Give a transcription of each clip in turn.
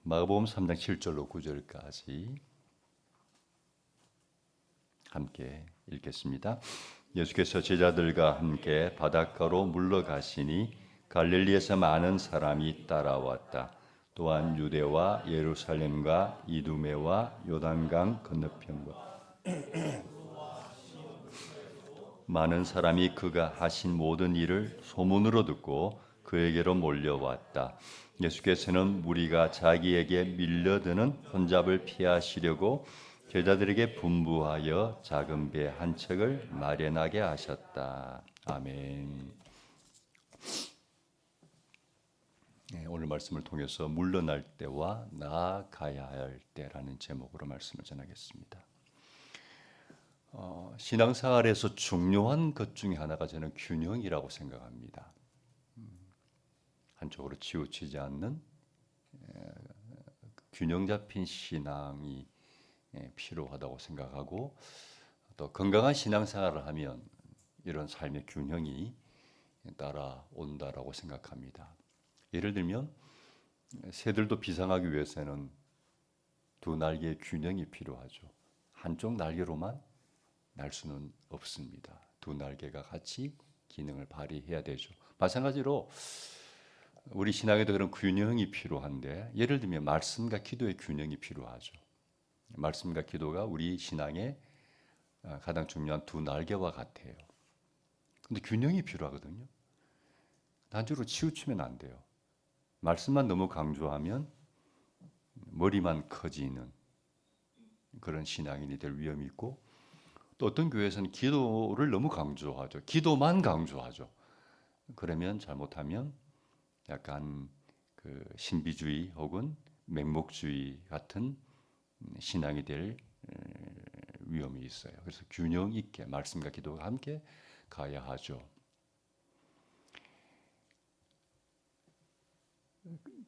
마가복음 3장 7절로 9절까지 함께 읽겠습니다. 예수께서 제자들과 함께 바닷가로 물러가시니 갈릴리에서 많은 사람이 따라왔다. 또한 유대와 예루살렘과 이두메와 요단강 건너편과 많은 사람이 그가 하신 모든 일을 소문으로 듣고 그에게로 몰려왔다. 예수께서는 무리가 자기에게 밀려드는 혼잡을 피하시려고 제자들에게 분부하여 작은 배 한 척을 마련하게 하셨다. 아멘. 오늘 말씀을 통해서 물러날 때와 나아가야 할 때라는 제목으로 말씀을 전하겠습니다. 신앙생활에서 중요한 것 중에 하나가 저는 균형이라고 생각합니다. 한쪽으로 치우치지 않는 균형 잡힌 신앙이 필요하다고 생각하고 또 건강한 신앙생활을 하면 이런 삶의 균형이 따라온다라고 생각합니다. 예를 들면 새들도 비상하기 위해서는 두 날개의 균형이 필요하죠. 한쪽 날개로만 날 수는 없습니다. 두 날개가 같이 기능을 발휘해야 되죠. 마찬가지로 우리 신앙에도 그런 균형이 필요한데 예를 들면 말씀과 기도의 균형이 필요하죠. 말씀과 기도가 우리 신앙의 가장 중요한 두 날개와 같아요. 근데 균형이 필요하거든요. 한쪽으로 치우치면 안 돼요. 말씀만 너무 강조하면 머리만 커지는 그런 신앙인이 될 위험이 있고 또 어떤 교회에서는 기도를 너무 강조하죠. 기도만 강조하죠. 그러면 잘못하면 약간 그 신비주의 혹은 맹목주의 같은 신앙이 될 위험이 있어요. 그래서 균형 있게 말씀과 기도가 함께 가야 하죠.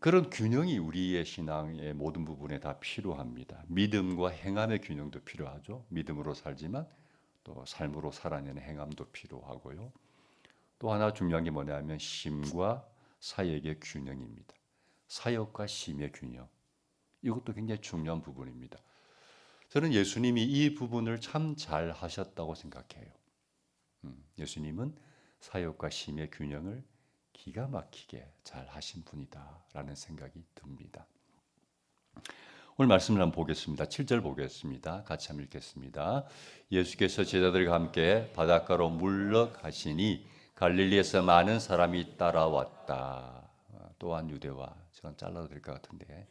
그런 균형이 우리의 신앙의 모든 부분에 다 필요합니다. 믿음과 행함의 균형도 필요하죠. 믿음으로 살지만 또 삶으로 살아내는 행함도 필요하고요. 또 하나 중요한 게 뭐냐면 심과 사역의 균형입니다. 사역과 심의 균형. 이것도 굉장히 중요한 부분입니다. 저는 예수님이 이 부분을 참 잘 하셨다고 생각해요. 예수님은 사역과 심의 균형을 기가 막히게 잘 하신 분이다라는 생각이 듭니다. 오늘 말씀을 한번 보겠습니다. 7절 보겠습니다. 같이 한번 읽겠습니다. 예수께서 제자들과 함께 바닷가로 물러가시니 갈릴리에서 많은 사람이 따라왔다. 또한 유대와 저는 잘라도 될 것 같은데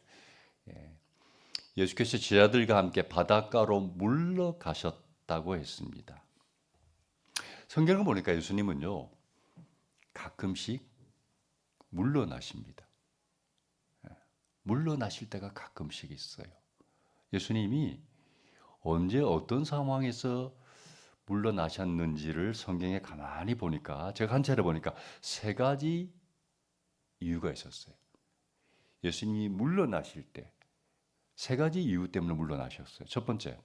예수께서 제자들과 함께 바닷가로 물러가셨다고 했습니다. 성경을 보니까 예수님은요 가끔씩 물러나십니다. 물러나실 때가 가끔씩 있어요. 예수님이 언제 어떤 상황에서 물러나셨는지를 성경에 가만히 보니까 제가 한 차례 보니까 세 가지 이유가 있었어요. 예수님이 물러나실 때 세 가지 이유 때문에 물러나셨어요. 첫 번째,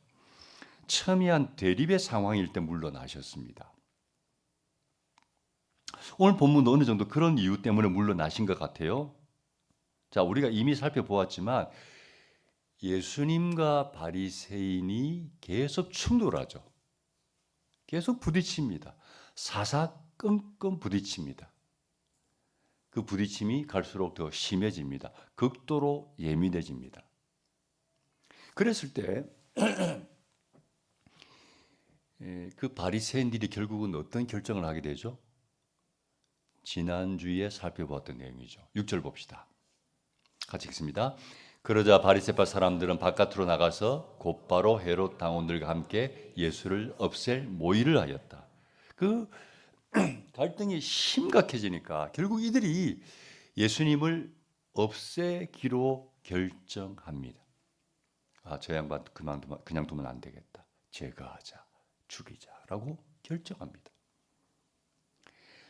첨예한 대립의 상황일 때 물러나셨습니다. 오늘 본문도 어느 정도 그런 이유 때문에 물러나신 것 같아요. 자, 우리가 이미 살펴보았지만 예수님과 바리새인이 계속 충돌하죠. 계속 부딪힙니다. 사사건건 부딪힙니다. 그 부딪힘이 갈수록 더 심해집니다. 극도로 예민해집니다. 그랬을 때 그 바리새인들이 결국은 어떤 결정을 하게 되죠? 지난주에 살펴보았던 내용이죠. 6절 봅시다. 같이 읽습니다. 그러자 바리새파 사람들은 바깥으로 나가서 곧바로 헤롯 당원들과 함께 예수를 없앨 모의를 하였다. 그 갈등이 심각해지니까 결국 이들이 예수님을 없애기로 결정합니다. 저 양반 그냥 두면 안 되겠다. 제거하자, 죽이자라고 결정합니다.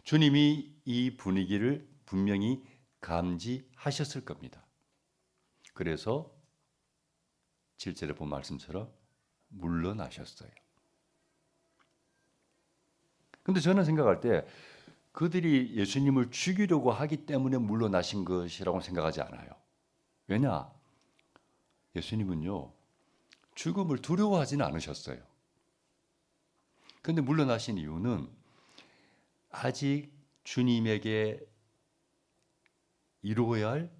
주님이 이 분위기를 분명히 감지하셨을 겁니다. 그래서 7절에 본 말씀처럼 물러나셨어요. 근데 저는 생각할 때 그들이 예수님을 죽이려고 하기 때문에 물러나신 것이라고 생각하지 않아요. 왜냐? 예수님은요, 죽음을 두려워하지는 않으셨어요. 그런데 물러나신 이유는 아직 주님에게 이루어야 할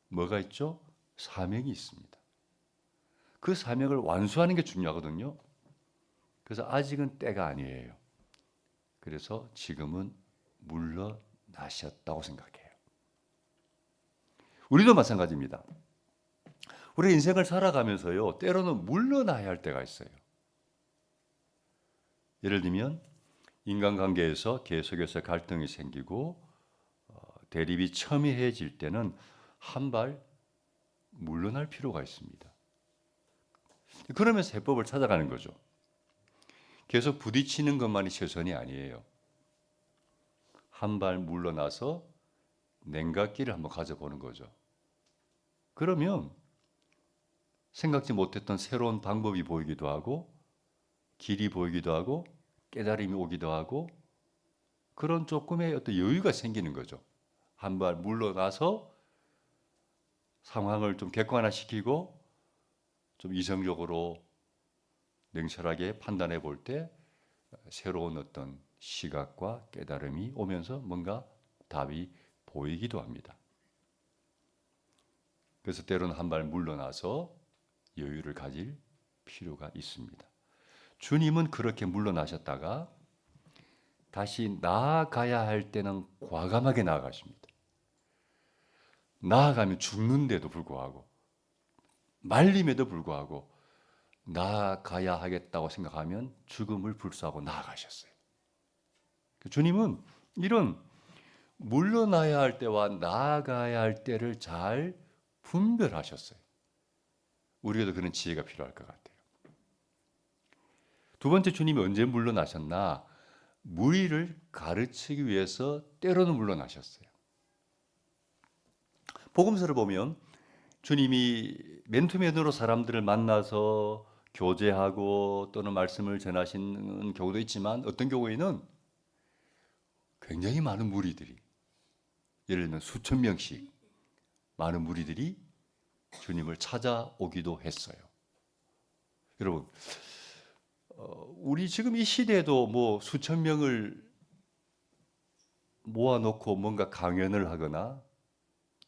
뭐가 있죠? 사명이 있습니다. 그 사명을 완수하는 게 중요하거든요. 그래서 아직은 때가 아니에요. 그래서 지금은 물러나셨다고 생각해요. 우리도 마찬가지입니다. 우리 인생을 살아가면서요, 때로는 물러나야 할 때가 있어요. 예를 들면 인간관계에서 계속해서 갈등이 생기고 대립이 첨예해질 때는 한 발 물러날 필요가 있습니다. 그러면서 해법을 찾아가는 거죠. 계속 부딪히는 것만이 최선이 아니에요. 한 발 물러나서 냉각기를 한번 가져보는 거죠. 그러면 생각지 못했던 새로운 방법이 보이기도 하고 길이 보이기도 하고 깨달음이 오기도 하고 그런 조금의 어떤 여유가 생기는 거죠. 한 발 물러나서 상황을 좀 객관화시키고 좀 이성적으로 냉철하게 판단해 볼 때 새로운 어떤 시각과 깨달음이 오면서 뭔가 답이 보이기도 합니다. 그래서 때로는 한 발 물러나서 여유를 가질 필요가 있습니다. 주님은 그렇게 물러나셨다가 다시 나아가야 할 때는 과감하게 나아가십니다. 나아가면 죽는데도 불구하고 말림에도 불구하고 나아가야 하겠다고 생각하면 죽음을 불사하고 나아가셨어요. 주님은 이런 물러나야 할 때와 나아가야 할 때를 잘 분별하셨어요. 우리에게도 그런 지혜가 필요할 것 같아요. 두 번째, 주님이 언제 물러나셨나? 무리를 가르치기 위해서 때로는 물러나셨어요. 복음서를 보면 주님이 맨투맨으로 사람들을 만나서 교제하고 또는 말씀을 전하시는 경우도 있지만 어떤 경우에는 굉장히 많은 무리들이, 예를 들면 수천 명씩 많은 무리들이 주님을 찾아오기도 했어요. 여러분, 우리 지금 이 시대에도 뭐 수천 명을 모아놓고 뭔가 강연을 하거나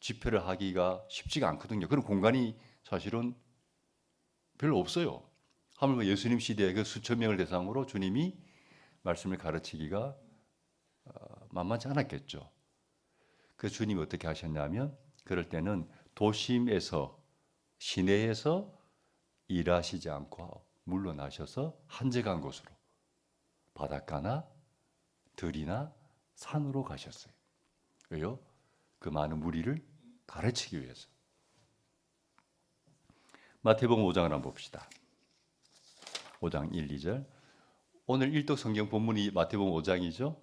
집회를 하기가 쉽지가 않거든요. 그런 공간이 사실은 별로 없어요. 하물며 예수님 시대에 그 수천 명을 대상으로 주님이 말씀을 가르치기가 만만치 않았겠죠. 그래서 주님이 어떻게 하셨냐면 그럴 때는 도심에서 시내에서 일하시지 않고 물러나셔서 한적한 곳으로 바닷가나 들이나 산으로 가셨어요. 왜요? 그 많은 무리를 가르치기 위해서. 마태복음 5장을 한번 봅시다. 5장 1, 2절. 오늘 일독 성경 본문이 마태복음 5장이죠.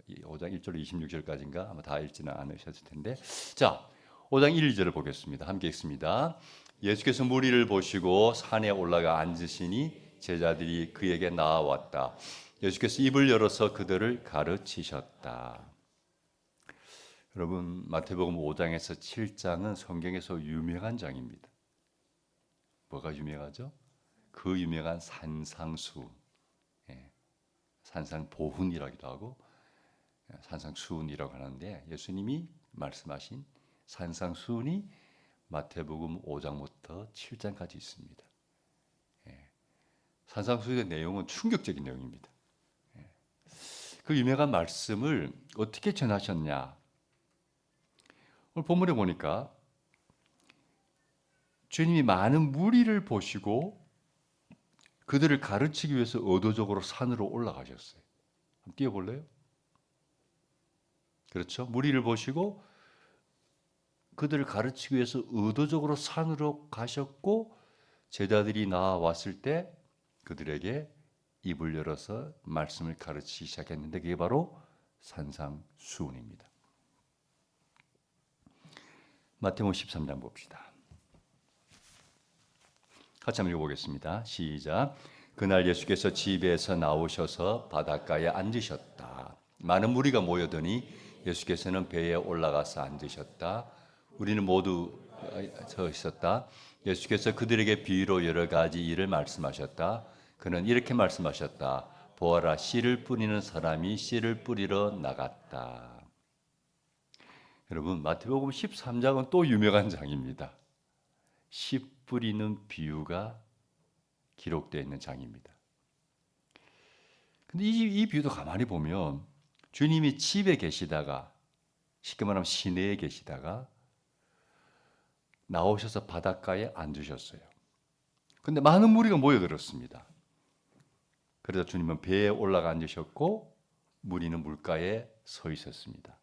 5장 1절 26절까지인가 아마 다 읽지는 않으셨을 텐데. 자, 5장 1, 2절을 보겠습니다. 함께 읽습니다. 예수께서 무리를 보시고 산에 올라가 앉으시니 제자들이 그에게 나아왔다. 예수께서 입을 열어서 그들을 가르치셨다. 여러분, 마태복음 5장에서 7장은 성경에서 유명한 장입니다. 뭐가 유명하죠? 그 유명한 산상수훈, 산상보훈이라기도 하고 산상수훈이라고 하는데 예수님이 말씀하신 산상수훈이 마태복음 5장부터 7장까지 있습니다. 산상수훈의 내용은 충격적인 내용입니다. 그 유명한 말씀을 어떻게 전하셨냐? 오늘 본문에 보니까 주님이 많은 무리를 보시고 그들을 가르치기 위해서 의도적으로 산으로 올라가셨어요. 한번 띄워볼래요? 그렇죠? 무리를 보시고 그들을 가르치기 위해서 의도적으로 산으로 가셨고 제자들이 나와왔을 때 그들에게 입을 열어서 말씀을 가르치기 시작했는데 그게 바로 산상수훈입니다. 마태복음 13장 봅시다. 같이 한번 읽어보겠습니다. 시작. 그날 예수께서 집에서 나오셔서 바닷가에 앉으셨다. 많은 무리가 모여드니 예수께서는 배에 올라가서 앉으셨다. 우리는 모두 서 있었다. 예수께서 그들에게 비유로 여러 가지 일을 말씀하셨다. 그는 이렇게 말씀하셨다. 보아라, 씨를 뿌리는 사람이 씨를 뿌리러 나갔다. 여러분, 마태복음 13장은 또 유명한 장입니다. 씨 뿌리는 비유가 기록되어 있는 장입니다. 근데 이 비유도 가만히 보면 주님이 집에 계시다가, 쉽게 말하면 시내에 계시다가 나오셔서 바닷가에 앉으셨어요. 근데 많은 무리가 모여들었습니다. 그래서 주님은 배에 올라가 앉으셨고 무리는 물가에 서 있었습니다.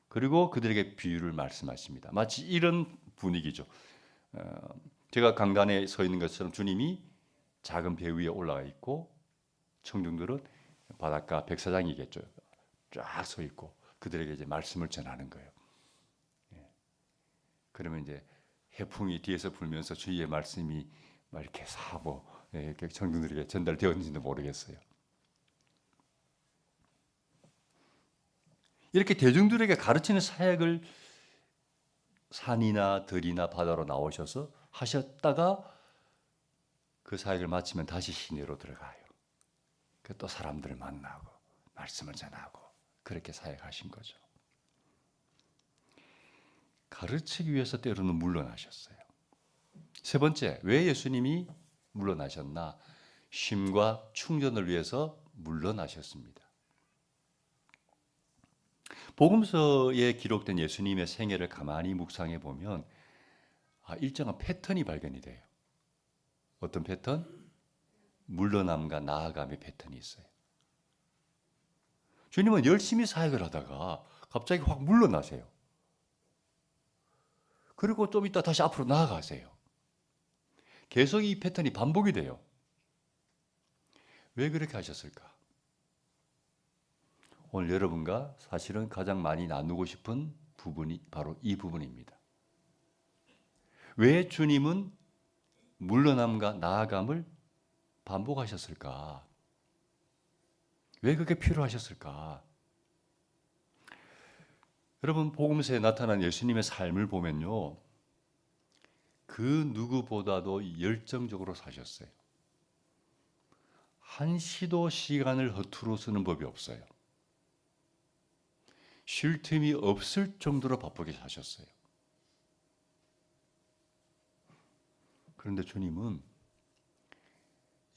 그리고 그들에게 비유를 말씀하십니다. 마치 이런 분위기죠. 제가 강단에 서 있는 것처럼 주님이 작은 배 위에 올라가 있고 청중들은 바닷가 백사장이겠죠. 쫙 서 있고 그들에게 이제 말씀을 전하는 거예요. 그러면 이제 해풍이 뒤에서 불면서 주의 말씀이 막 이렇게 사고 이렇게 청중들에게 전달되었는지도 모르겠어요. 이렇게 대중들에게 가르치는 사역을 산이나 들이나 바다로 나오셔서 하셨다가 그 사역을 마치면 다시 시내로 들어가요. 또 사람들을 만나고 말씀을 전하고 그렇게 사역하신 거죠. 가르치기 위해서 때로는 물러나셨어요. 세 번째, 왜 예수님이 물러나셨나? 쉼과 충전을 위해서 물러나셨습니다. 복음서에 기록된 예수님의 생애를 가만히 묵상해 보면 일정한 패턴이 발견이 돼요. 어떤 패턴? 물러남과 나아감의 패턴이 있어요. 주님은 열심히 사역을 하다가 갑자기 확 물러나세요. 그리고 좀 이따 다시 앞으로 나아가세요. 계속 이 패턴이 반복이 돼요. 왜 그렇게 하셨을까? 오늘 여러분과 사실은 가장 많이 나누고 싶은 부분이 바로 이 부분입니다. 왜 주님은 물러남과 나아감을 반복하셨을까? 왜 그게 필요하셨을까? 여러분, 복음서에 나타난 예수님의 삶을 보면요, 그 누구보다도 열정적으로 사셨어요. 한시도 시간을 허투루 쓰는 법이 없어요. 쉴 틈이 없을 정도로 바쁘게 사셨어요. 그런데 주님은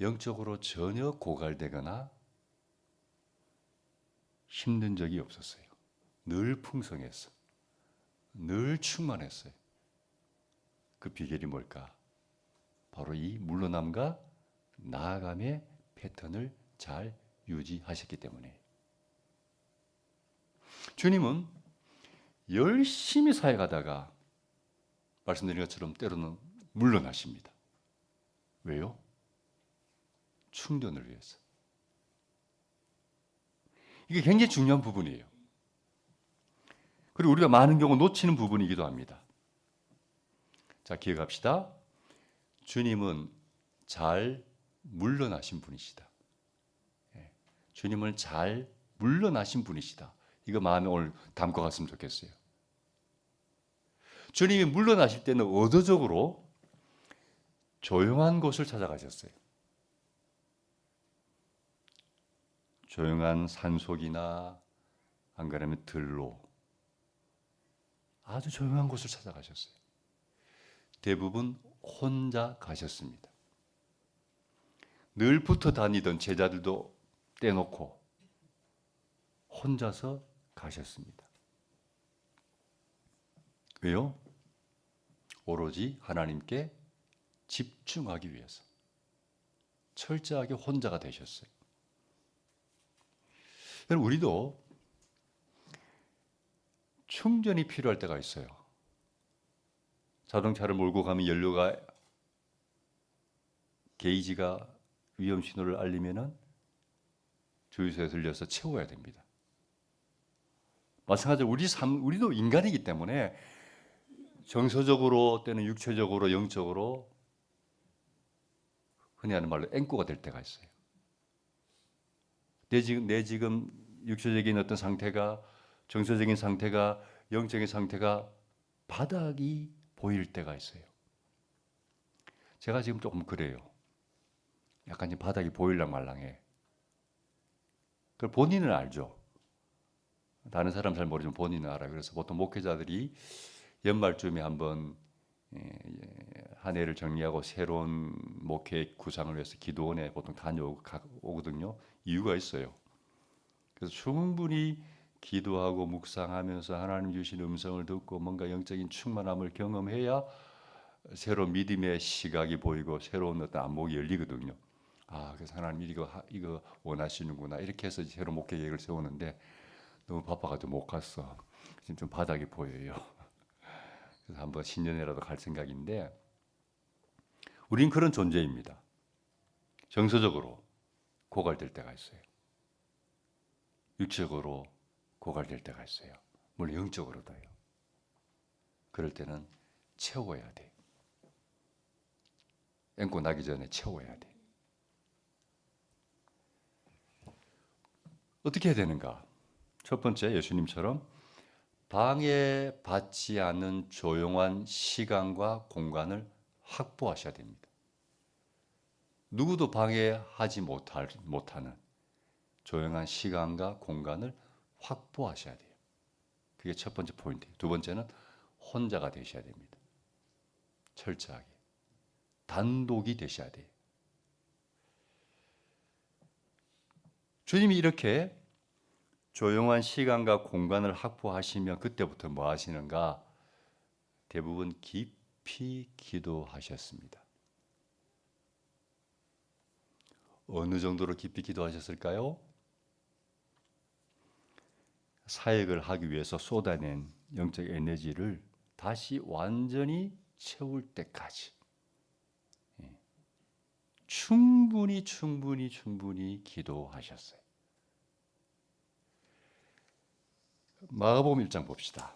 영적으로 전혀 고갈되거나 힘든 적이 없었어요. 늘 풍성했어. 늘 충만했어요. 그 비결이 뭘까? 바로 이 물러남과 나아감의 패턴을 잘 유지하셨기 때문에. 주님은 열심히 사역하다가 말씀드린 것처럼 때로는 물러나십니다. 왜요? 충전을 위해서. 이게 굉장히 중요한 부분이에요. 그리고 우리가 많은 경우 놓치는 부분이기도 합니다. 자, 기억합시다. 주님은 잘 물러나신 분이시다. 주님은 잘 물러나신 분이시다. 이거 마음에 오늘 담고 갔으면 좋겠어요. 주님이 물러나실 때는 의도적으로 조용한 곳을 찾아가셨어요. 조용한 산속이나 안 그러면 들로 아주 조용한 곳을 찾아가셨어요. 대부분 혼자 가셨습니다. 늘 붙어 다니던 제자들도 떼놓고 혼자서 가셨습니다. 왜요? 오로지 하나님께 집중하기 위해서 철저하게 혼자가 되셨어요. 여러분, 우리도 충전이 필요할 때가 있어요. 자동차를 몰고 가면 연료가 게이지가 위험 신호를 알리면은 주유소에 들려서 채워야 됩니다. 마찬가지로 우리도 인간이기 때문에 정서적으로 또는 육체적으로 영적으로 흔히 하는 말로 앵꼬가 될 때가 있어요. 내 지금 육체적인 어떤 상태가, 정서적인 상태가, 영적인 상태가 바닥이 보일 때가 있어요. 제가 지금 조금 그래요. 약간 지금 바닥이 보일랑말랑해. 그걸 본인은 알죠. 다른 사람 잘 모르지만 본인은 알아요. 그래서 보통 목회자들이 연말쯤에 한번 한 해를 정리하고 새로운 목회 구상을 위해서 기도원에 보통 다녀오거든요. 이유가 있어요. 그래서 충분히 기도하고 묵상하면서 하나님 주신 음성을 듣고 뭔가 영적인 충만함을 경험해야 새로운 믿음의 시각이 보이고 새로운 어떤 안목이 열리거든요. 그래서 하나님 이거 원하시는구나 이렇게 해서 새로운 목회 계획을 세우는데 너무 바빠가지고 못 갔어. 지금 좀 바닥이 보여요. 그래서 한번 신년회라도 갈 생각인데 우린 그런 존재입니다. 정서적으로 고갈될 때가 있어요. 육적으로 고갈될 때가 있어요. 물론 영적으로도요. 그럴 때는 채워야 돼. 앵고 나기 전에 채워야 돼. 어떻게 해야 되는가? 첫 번째, 예수님처럼 방해받지 않는 조용한 시간과 공간을 확보하셔야 됩니다. 누구도 방해하지 못하는 조용한 시간과 공간을 확보하셔야 돼요. 그게 첫 번째 포인트예요. 두 번째는 혼자가 되셔야 됩니다. 철저하게. 단독이 되셔야 돼요. 주님이 이렇게 조용한 시간과 공간을 확보하시면 그때부터 뭐 하시는가? 대부분 깊이 기도하셨습니다. 어느 정도로 깊이 기도하셨을까요? 사역을 하기 위해서 쏟아낸 영적 에너지를 다시 완전히 채울 때까지 충분히 기도하셨어요. 마가복음 1장 봅시다.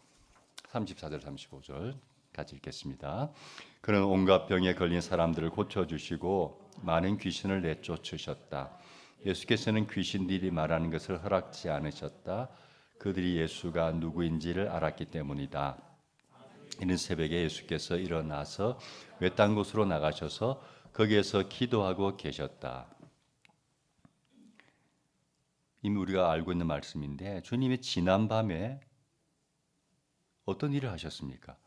34절 35절 같이 읽겠습니다. 그는 온갖 병에 걸린 사람들을 고쳐주시고 많은 귀신을 내쫓으셨다. 예수께서는 귀신들이 말하는 것을 허락지 않으셨다. 그들이 예수가 누구인지를 알았기 때문이다. 이는 새벽에 예수께서 일어나서 외딴 곳으로 나가셔서 거기에서 기도하고 계셨다. 이미 우리가 알고 있는 말씀인데 주님이 지난밤에 어떤 일을 하셨습니까?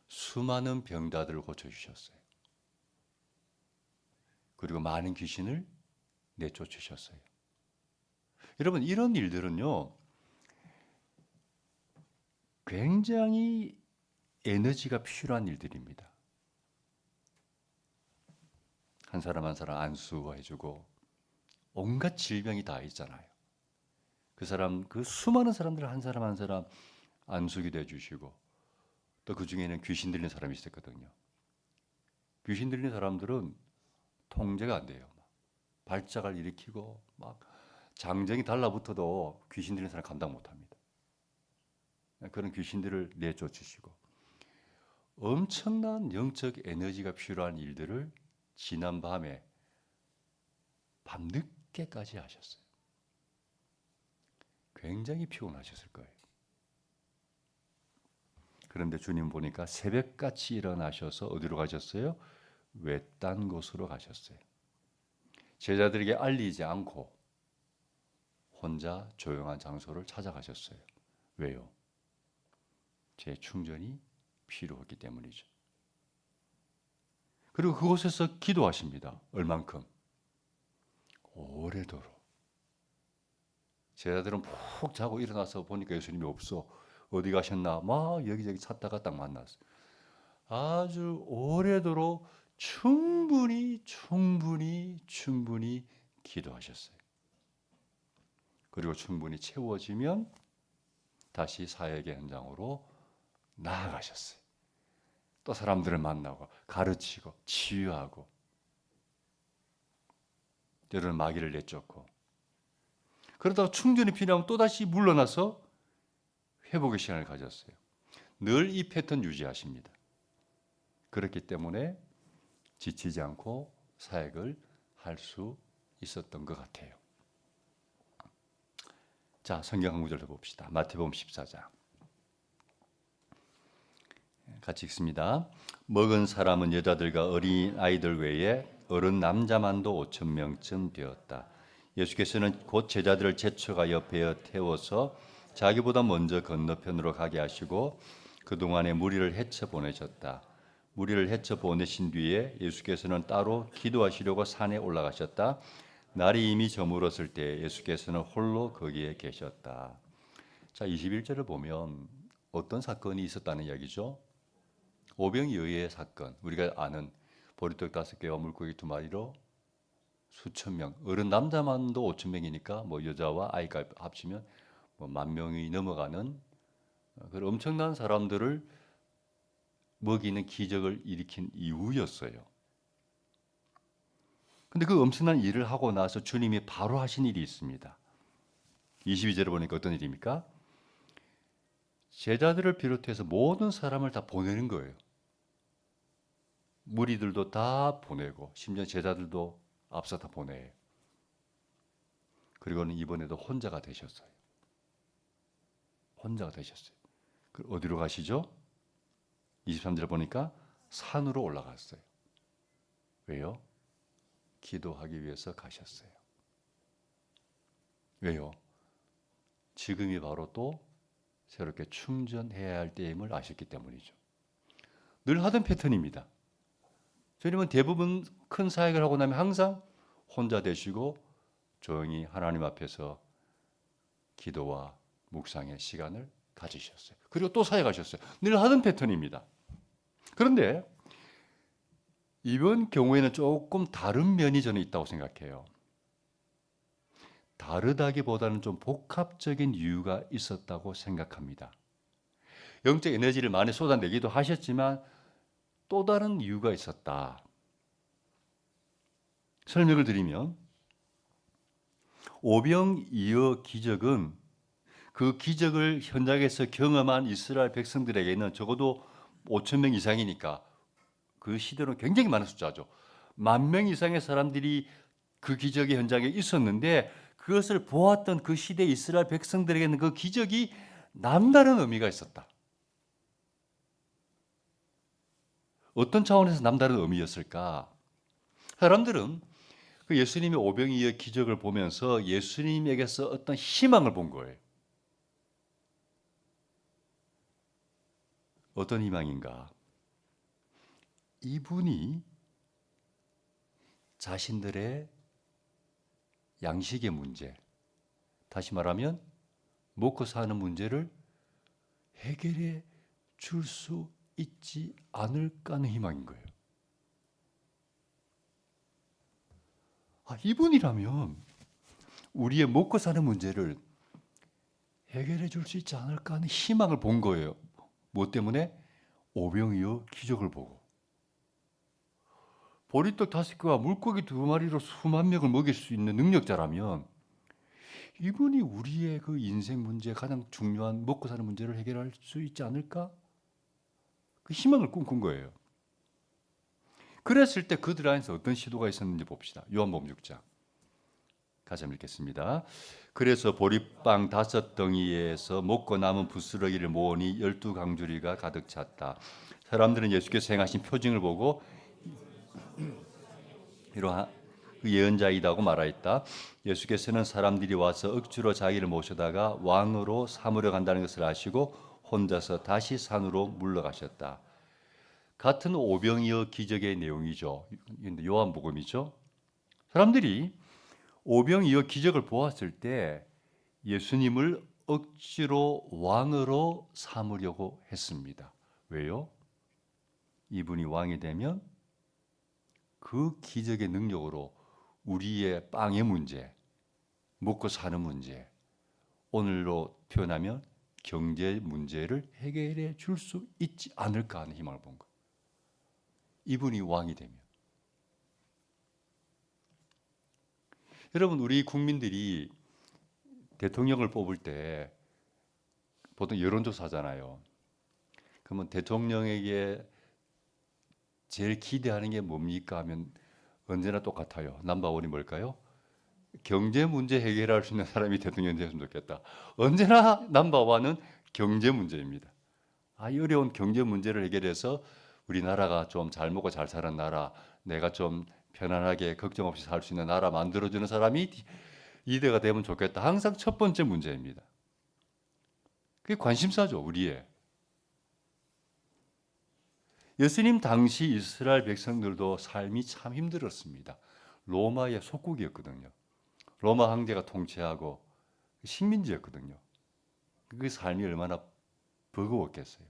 수많은 병자들을 고쳐주셨어요. 그리고 많은 귀신을 내쫓으셨어요. 여러분 이런 일들은요 굉장히 에너지가 필요한 일들입니다. 한 사람 한 사람 안수해주고 온갖 질병이 다 있잖아요. 그 수많은 사람들 한 사람 한 사람 안수기도 해주시고 또 그 중에는 귀신 들린 사람이 있었거든요. 귀신 들린 사람들은 통제가 안 돼요. 발작을 일으키고 막 장정이 달라붙어도 귀신 들린 사람 감당 못합니다. 그런 귀신들을 내쫓으시고 엄청난 영적 에너지가 필요한 일들을 지난 밤에 밤늦게까지 하셨어요. 굉장히 피곤하셨을 거예요. 그런데 주님 보니까 새벽같이 일어나셔서 어디로 가셨어요? 외딴 곳으로 가셨어요. 제자들에게 알리지 않고 혼자 조용한 장소를 찾아가셨어요. 왜요? 제 충전이 필요했기 때문이죠. 그리고 그곳에서 기도하십니다. 얼만큼? 오래도록. 제자들은 푹 자고 일어나서 보니까 예수님이 없어. 어디 가셨나? 막 여기저기 찾다가 딱 만났어요. 아주 오래도록 충분히 기도하셨어요. 그리고 충분히 채워지면 다시 사역의 현장으로 나아가셨어요. 또 사람들을 만나고 가르치고 치유하고 때로는 마귀를 내쫓고 그러다가 충전이 필요하면 또다시 물러나서 회복의 시간을 가졌어요. 늘 이 패턴 유지하십니다. 그렇기 때문에 지치지 않고 사역을 할 수 있었던 것 같아요. 자, 성경 한 구절 더 봅시다. 마태복음 14장. 같이 읽습니다. 먹은 사람은 여자들과 어린 아이들 외에 어른 남자만도 5천 명쯤 되었다. 예수께서는 곧 제자들을 재촉하여 배에 태워서 자기보다 먼저 건너편으로 가게 하시고 그동안에 무리를 헤쳐 보내셨다. 무리를 헤쳐 보내신 뒤에 예수께서는 따로 기도하시려고 산에 올라가셨다. 날이 이미 저물었을 때 예수께서는 홀로 거기에 계셨다. 자, 21절을 보면 어떤 사건이 있었다는 이야기죠? 오병이어의 사건, 우리가 아는 보리떡 5개와 물고기 2마리로 수천 명, 어른 남자만도 5천 명이니까 뭐 여자와 아이가 합치면 뭐 10,000명이 넘어가는 그런 엄청난 사람들을 먹이는 기적을 일으킨 이후였어요. 근데 그 엄청난 일을 하고 나서 주님이 바로 하신 일이 있습니다. 22절을 보니까 어떤 일입니까? 제자들을 비롯해서 모든 사람을 다 보내는 거예요. 무리들도 다 보내고 심지어 제자들도 앞서 다 보내요. 그리고는 이번에도 혼자가 되셨어요. 혼자가 되셨어요. 어디로 가시죠? 23절 보니까 산으로 올라갔어요. 왜요? 기도하기 위해서 가셨어요. 왜요? 지금이 바로 또 새롭게 충전해야 할 때임을 아셨기 때문이죠. 늘 하던 패턴입니다. 주님은 대부분 큰 사역을 하고 나면 항상 혼자 되시고 조용히 하나님 앞에서 기도와 묵상의 시간을 가지셨어요. 그리고 또 사역하셨어요. 늘 하던 패턴입니다. 그런데 이번 경우에는 조금 다른 면이 저는 있다고 생각해요. 다르다기보다는 좀 복합적인 이유가 있었다고 생각합니다. 영적 에너지를 많이 쏟아내기도 하셨지만 또 다른 이유가 있었다. 설명을 드리면 오병이어 기적은 그 기적을 현장에서 경험한 이스라엘 백성들에게는 적어도 5천 명 이상이니까 그 시대로 굉장히 많은 숫자죠. 10,000명 이상의 사람들이 그 기적의 현장에 있었는데 그것을 보았던 그 시대 이스라엘 백성들에게는 그 기적이 남다른 의미가 있었다. 어떤 차원에서 남다른 의미였을까? 사람들은 그 예수님의 오병이어 기적을 보면서 예수님에게서 어떤 희망을 본 거예요. 어떤 희망인가? 이분이 자신들의 양식의 문제, 다시 말하면 먹고 사는 문제를 해결해 줄 수 있지 않을까 하는 희망인 거예요. 이분이라면 우리의 먹고 사는 문제를 해결해 줄 수 있지 않을까 하는 희망을 본 거예요. 뭐 때문에? 오병이어 기적을 보고. 보리떡 5개와 물고기 2마리로 수만 명을 먹일 수 있는 능력자라면 이분이 우리의 그 인생 문제, 가장 중요한 먹고 사는 문제를 해결할 수 있지 않을까? 그 희망을 꿈꾼 거예요. 그랬을 때 그들 안에서 어떤 시도가 있었는지 봅시다. 요한복음 6장. 같이 한번 읽겠습니다. 그래서 보리빵 5덩이에서 먹고 남은 부스러기를 모으니 12강주리가 가득 찼다. 사람들은 예수께서 행하신 표징을 보고 이러한 그 예언자이다고 말하였다. 예수께서는 사람들이 와서 억지로 자기를 모셔다가 왕으로 삼으려 간다는 것을 아시고 혼자서 다시 산으로 물러가셨다. 같은 오병이어 기적의 내용이죠. 요한복음이죠. 사람들이 오병이어 기적을 보았을 때 예수님을 억지로 왕으로 삼으려고 했습니다. 왜요? 이분이 왕이 되면 그 기적의 능력으로 우리의 빵의 문제, 먹고 사는 문제, 오늘로 표현하면 경제 문제를 해결해 줄 수 있지 않을까 하는 희망을 본 거예요. 이분이 왕이 되면. 여러분, 우리 국민들이 대통령을 뽑을 때 보통 여론조사 하잖아요. 그러면 대통령에게 제일 기대하는 게 뭡니까 하면 언제나 똑같아요. 넘버원이 뭘까요? 경제 문제 해결할 수 있는 사람이 대통령이 됐으면 좋겠다. 언제나 넘버원은 경제 문제입니다. 이 어려운 경제 문제를 해결해서 우리나라가 좀 잘 먹고 잘 사는 나라, 내가 좀 편안하게 걱정 없이 살 수 있는 나라 만들어주는 사람이 리더가 되면 좋겠다. 항상 첫 번째 문제입니다. 그게 관심사죠, 우리의. 예수님 당시 이스라엘 백성들도 삶이 참 힘들었습니다. 로마의 속국이었거든요. 로마 황제가 통치하고 식민지였거든요. 그 삶이 얼마나 버거웠겠어요.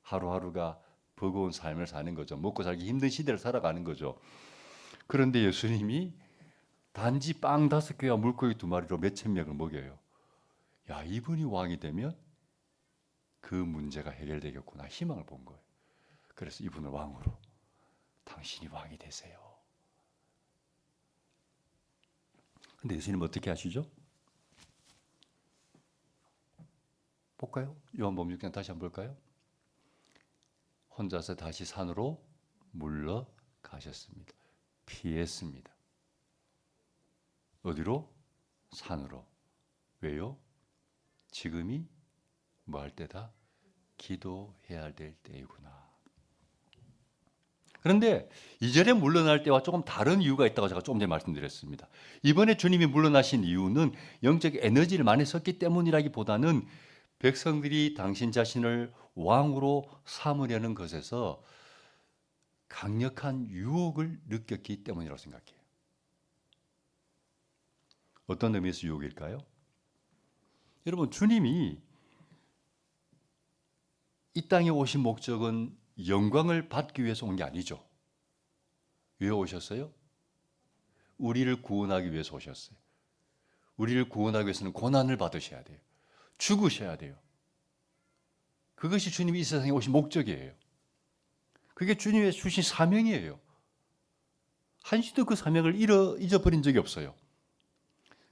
하루하루가 버거운 삶을 사는 거죠. 먹고 살기 힘든 시대를 살아가는 거죠. 그런데 예수님이 단지 빵 5개와 물고기 2마리로 몇천 명을 먹여요. 야, 이분이 왕이 되면 그 문제가 해결되겠구나 희망을 본 거예요. 그래서 이분을 왕으로, 당신이 왕이 되세요. 근데 예수님은 어떻게 하시죠? 볼까요? 요한복음 6장 다시 한번 볼까요? 혼자서 다시 산으로 물러가셨습니다. 피했습니다. 어디로? 산으로. 왜요? 지금이 뭐 할 때다? 기도해야 될 때이구나. 그런데 이전에 물러날 때와 조금 다른 이유가 있다고 제가 조금 전에 말씀드렸습니다. 이번에 주님이 물러나신 이유는 영적 에너지를 많이 썼기 때문이라기보다는 백성들이 당신 자신을 왕으로 삼으려는 것에서 강력한 유혹을 느꼈기 때문이라고 생각해요. 어떤 의미에서 유혹일까요? 여러분, 주님이 이 땅에 오신 목적은 영광을 받기 위해서 온 게 아니죠. 왜 오셨어요? 우리를 구원하기 위해서 오셨어요. 우리를 구원하기 위해서는 고난을 받으셔야 돼요. 죽으셔야 돼요. 그것이 주님이 이 세상에 오신 목적이에요. 그게 주님의 주신 사명이에요. 한시도 그 사명을 잊어버린 적이 없어요.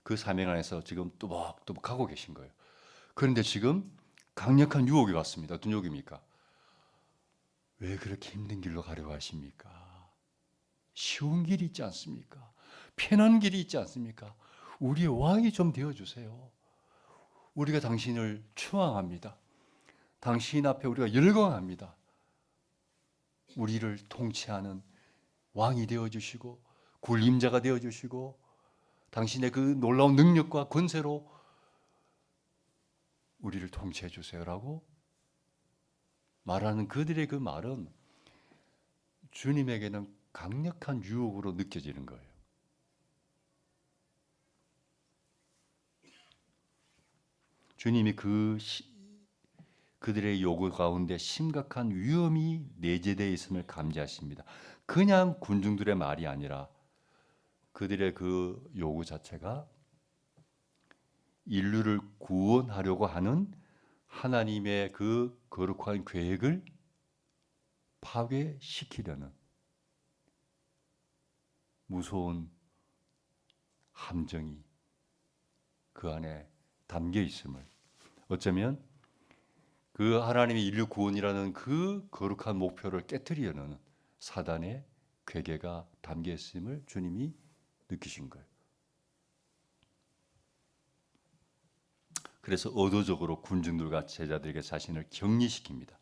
그 사명 안에서 지금 뚜벅뚜벅 가고 계신 거예요. 그런데 지금 강력한 유혹이 왔습니다. 어떤 유혹입니까? 왜 그렇게 힘든 길로 가려고 하십니까? 쉬운 길이 있지 않습니까? 편한 길이 있지 않습니까? 우리의 왕이 좀 되어주세요. 우리가 당신을 추앙합니다. 당신 앞에 우리가 열광합니다. 우리를 통치하는 왕이 되어주시고 군림자가 되어주시고 당신의 그 놀라운 능력과 권세로 우리를 통치해 주세요라고 말하는 그들의 그 말은 주님에게는 강력한 유혹으로 느껴지는 거예요. 주님이 그들의 요구 가운데 심각한 위험이 내재되어 있음을 감지하십니다. 그냥 군중들의 말이 아니라 그들의 그 요구 자체가 인류를 구원하려고 하는 하나님의 그 거룩한 계획을 파괴시키려는 무서운 함정이 그 안에 담겨 있음을, 어쩌면 그 하나님의 인류 구원이라는 그 거룩한 목표를 깨트리려는 사단의 괴계가 담겨 있음을 주님이 느끼신 거예요. 그래서 의도적으로 군중들과 제자들에게 자신을 격리시킵니다.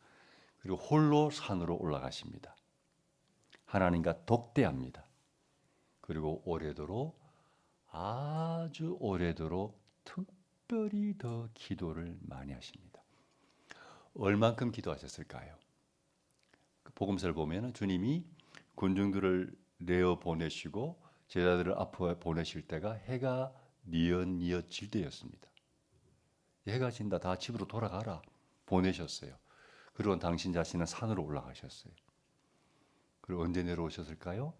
그리고 홀로 산으로 올라가십니다. 하나님과 독대합니다. 그리고 오래도록, 아주 오래도록 특별히 더 기도를 많이 하십니다. 얼만큼 기도하셨을까요? 복음서를 보면 주님이 군중들을 내어 보내시고 제자들을 앞에 보내실 때가 해가 뉘엿뉘엿 질 때였습니다. 해가 진다, 다 집으로 돌아가라 보내셨어요. 그리고 당신 자신은 산으로 올라가셨어요. 그리고 언제 내려오셨을까요?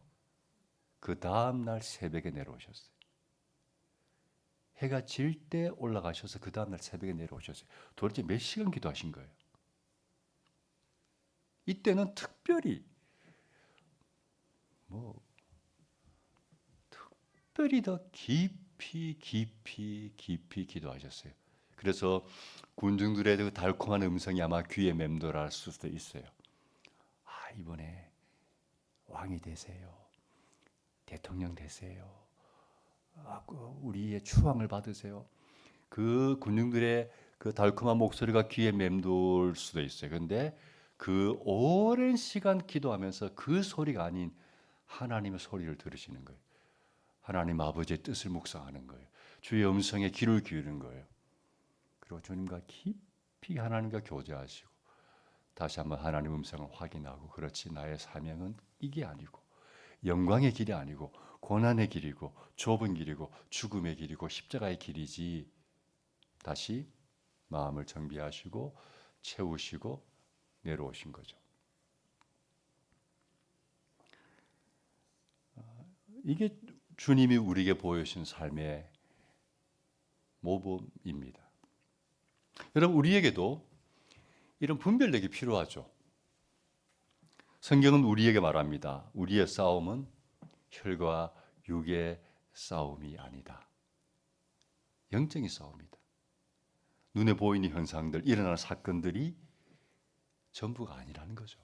그 다음 날 새벽에 내려오셨어요. 해가 질 때 올라가셔서 그 다음 날 새벽에 내려오셨어요. 도대체 몇 시간 기도하신 거예요? 이때는 특별히 특별히 더 깊이 기도하셨어요. 그래서 군중들의 그 달콤한 음성이 아마 귀에 맴돌았을 수도 있어요. 이번에 왕이 되세요. 대통령 되세요. 우리의 추앙을 받으세요. 그 군중들의 그 달콤한 목소리가 귀에 맴돌 수도 있어요. 근데 그 오랜 시간 기도하면서 그 소리가 아닌 하나님의 소리를 들으시는 거예요. 하나님 아버지의 뜻을 묵상하는 거예요. 주의 음성에 귀를 기울이는 거예요. 그리고 주님과 깊이 하나님과 교제하시고 다시 한번 하나님 음성을 확인하고, 그렇지, 나의 사명은 이게 아니고 영광의 길이 아니고 고난의 길이고 좁은 길이고 죽음의 길이고 십자가의 길이지. 다시 마음을 정비하시고 채우시고 내려오신 거죠. 이게 주님이 우리에게 보여주신 삶의 모범입니다. 여러분, 우리에게도 이런 분별력이 필요하죠. 성경은 우리에게 말합니다. 우리의 싸움은 혈과 육의 싸움이 아니다. 영적인 싸움이다. 눈에 보이는 현상들, 일어나는 사건들이 전부가 아니라는 거죠.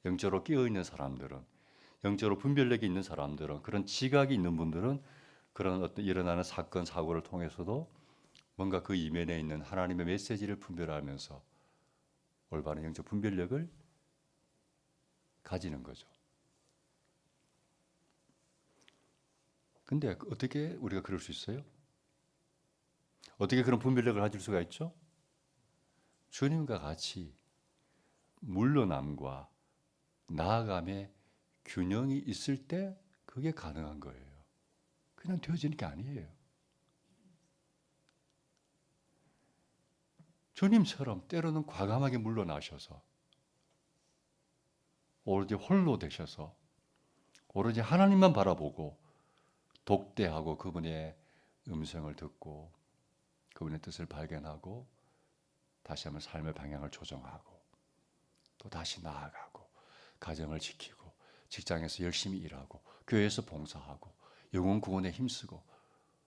영적으로 깨어있는 사람들은, 영적으로 분별력이 있는 사람들은, 그런 지각이 있는 분들은 그런 어떤 일어나는 사건, 사고를 통해서도 뭔가 그 이면에 있는 하나님의 메시지를 분별하면서 올바른 영적 분별력을 가지는 거죠. 근데 어떻게 우리가 그럴 수 있어요? 어떻게 그런 분별력을 가질 수가 있죠? 주님과 같이 물러남과 나아감의 균형이 있을 때 그게 가능한 거예요. 그냥 되어지는 게 아니에요. 주님처럼 때로는 과감하게 물러나셔서 오로지 홀로 되셔서 오로지 하나님만 바라보고 독대하고 그분의 음성을 듣고 그분의 뜻을 발견하고 다시 한번 삶의 방향을 조정하고 또 다시 나아가고 가정을 지키고 직장에서 열심히 일하고 교회에서 봉사하고 영혼 구원에 힘쓰고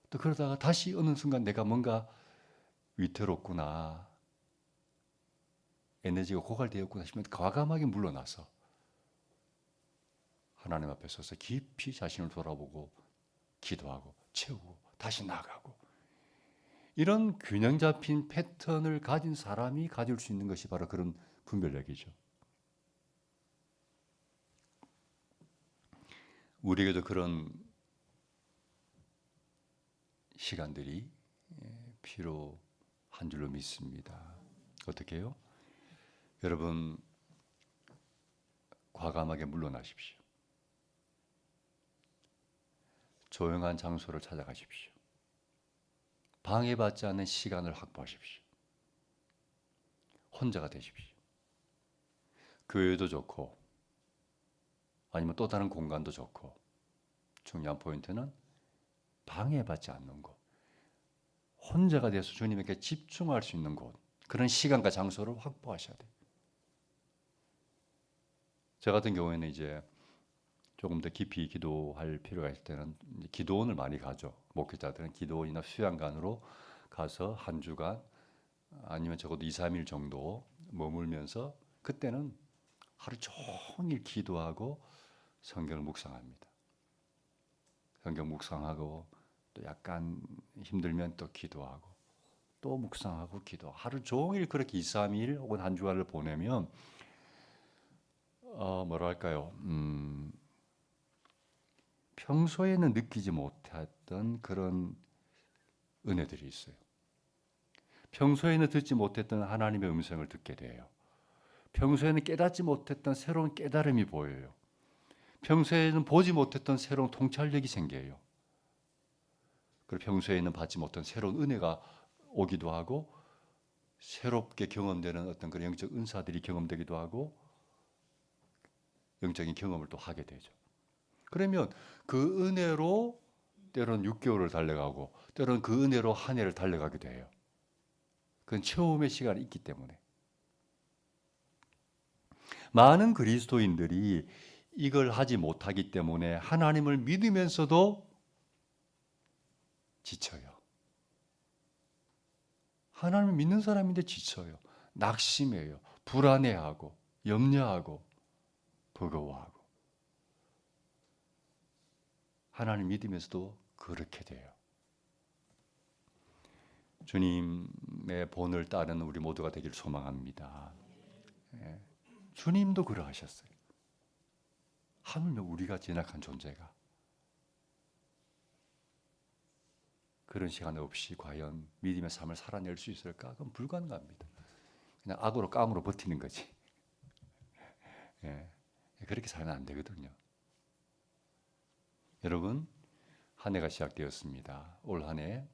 또 그러다가 다시 어느 순간 내가 뭔가 위태롭구나, 에너지가 고갈되었구나 싶으면 과감하게 물러나서 하나님 앞에 서서 깊이 자신을 돌아보고 기도하고 채우고 다시 나가고, 이런 균형 잡힌 패턴을 가진 사람이 가질 수 있는 것이 바로 그런 분별력이죠. 우리에게도 그런 시간들이 필요한 줄로 믿습니다. 어떻게 해요? 여러분, 과감하게 물러나십시오. 조용한 장소를 찾아가십시오. 방해받지 않는 시간을 확보하십시오. 혼자가 되십시오. 교회도 좋고 아니면 또 다른 공간도 좋고, 중요한 포인트는 방해받지 않는 곳, 혼자가 돼서 주님에게 집중할 수 있는 곳, 그런 시간과 장소를 확보하셔야 돼요. 저 같은 경우에는 이제 조금 더 깊이 기도할 필요가 있을 때는 기도원을 많이 가죠. 목회자들은 기도원이나 수양관으로 가서 한 주간 아니면 적어도 2, 3일 정도 머물면서 그때는 하루 종일 기도하고 성경을 묵상합니다. 성경 묵상하고 또 약간 힘들면 또 기도하고 또 묵상하고 기도하고 하루 종일 그렇게 2, 3일 혹은 한 주간을 보내면 뭐랄까요? 평소에는 느끼지 못했던 그런 은혜들이 있어요. 평소에는 듣지 못했던 하나님의 음성을 듣게 돼요. 평소에는 깨닫지 못했던 새로운 깨달음이 보여요. 평소에는 보지 못했던 새로운 통찰력이 생겨요. 그리고 평소에는 받지 못한 새로운 은혜가 오기도 하고 새롭게 경험되는 어떤 그런 영적 은사들이 경험되기도 하고 영적인 경험을 또 하게 되죠. 그러면 그 은혜로 때로는 6개월을 달려가고 때로는 그 은혜로 한 해를 달려가기도 해요. 그건 처음의 시간이 있기 때문에. 많은 그리스도인들이 이걸 하지 못하기 때문에 하나님을 믿으면서도 지쳐요. 하나님을 믿는 사람인데 지쳐요. 낙심해요. 불안해하고 염려하고 버거워하고. 하나님 믿으면서도 그렇게 돼요. 주님의 본을 따르는 우리 모두가 되기를 소망합니다. 예. 주님도 그러하셨어요. 하물며 우리가 진학한 존재가 그런 시간 없이 과연 믿음의 삶을 살아낼 수 있을까? 그건 불가능합니다. 그냥 악으로 깡으로 버티는 거지. 예. 그렇게 살면 안 되거든요. 여러분, 한 해가 시작되었습니다. 올 한 해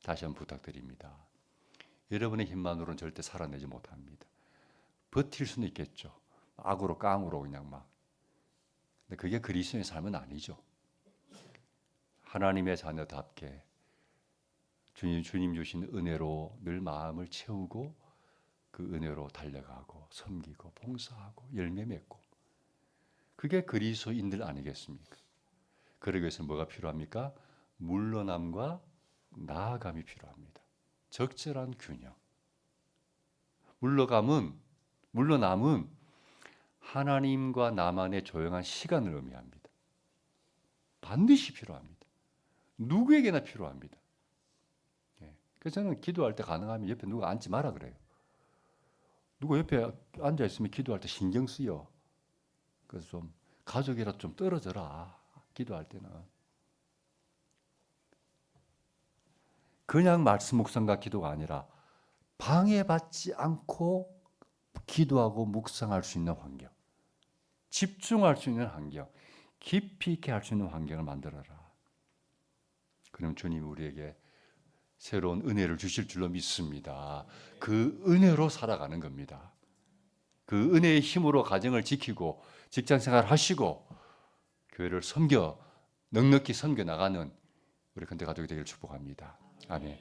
다시 한번 부탁드립니다. 여러분의 힘만으로는 절대 살아내지 못합니다. 버틸 수는 있겠죠. 악으로 깡으로 그냥 막. 근데 그게 그리스도의 삶은 아니죠. 하나님의 자녀답게 주님 주신 은혜로 늘 마음을 채우고 그 은혜로 달려가고 섬기고 봉사하고 열매 맺고, 그게 그리스도인들 아니겠습니까? 그러기 위해서 뭐가 필요합니까? 물러남과 나아감이 필요합니다. 적절한 균형. 물러남은 하나님과 나만의 조용한 시간을 의미합니다. 반드시 필요합니다. 누구에게나 필요합니다. 그래서 저는 기도할 때 가능하면 옆에 누가 앉지 마라 그래요. 누가 옆에 앉아 있으면 기도할 때 신경 쓰여. 그래서 좀 가족이라도 좀 떨어져라. 기도할 때는. 그냥 말씀 묵상과 기도가 아니라 방해받지 않고 기도하고 묵상할 수 있는 환경, 집중할 수 있는 환경, 깊이 있게 할 수 있는 환경을 만들어라. 그럼 주님이 우리에게 새로운 은혜를 주실 줄로 믿습니다. 그 은혜로 살아가는 겁니다. 그 은혜의 힘으로 가정을 지키고 직장생활을 하시고 교회를 넉넉히 섬겨 나가는 우리 근대 가족이 되기를 축복합니다. 아멘.